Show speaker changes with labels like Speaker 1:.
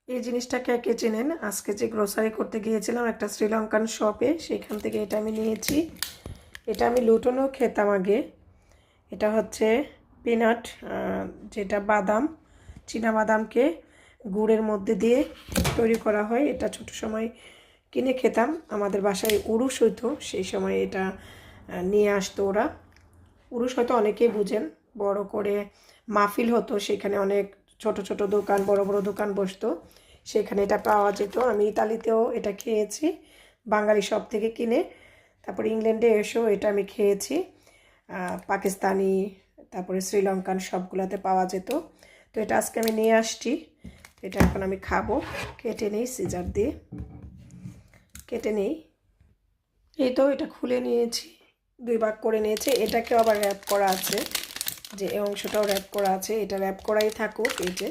Speaker 1: এই জিনিসটা কে কে চেনেন? আজকে যে গ্রোসারি করতে গিয়েছিলাম একটা শ্রীলঙ্কান শপে, সেখান থেকে এটা আমি নিয়েছি। এটা আমি লুটনও খেতাম আগে। এটা হচ্ছে পিনাট, যেটা বাদাম, চীনা বাদামকে গুড়ের মধ্যে দিয়ে তৈরি করা হয়। এটা ছোট সময় কিনে খেতাম, আমাদের বাসায় উরুস হইতো, সেই সময় এটা নিয়ে আসতো ওরা। উরুস হয়তো অনেকেই বুঝেন, বড় করে মাহফিল হতো, সেখানে অনেক ছোট ছোট দোকান, বড় বড় দোকান বসতো, সেখানে এটা পাওয়া যেত। আমি ইতালিতেও এটা খেয়েছি, বাঙালি শপ থেকে কিনে। তারপর ইংল্যান্ডে এসেও এটা আমি খেয়েছি, পাকিস্তানি, তারপরে শ্রীলঙ্কান সবগুলোতে পাওয়া যেত। তো এটা আজকে আমি নিয়ে আসছি, এটা এখন আমি খাবো। কেটে নিই, সিজার দিয়ে কেটে নিই। এই তো এটা খুলে নিয়েছি, দুই ভাগ করে নিয়েছি। এটাকেও আবার র্যাপ করা আছে, যে এই অংশটাও র্যাপ করা আছে, এটা র্যাপ করাই থাকুক। এই যে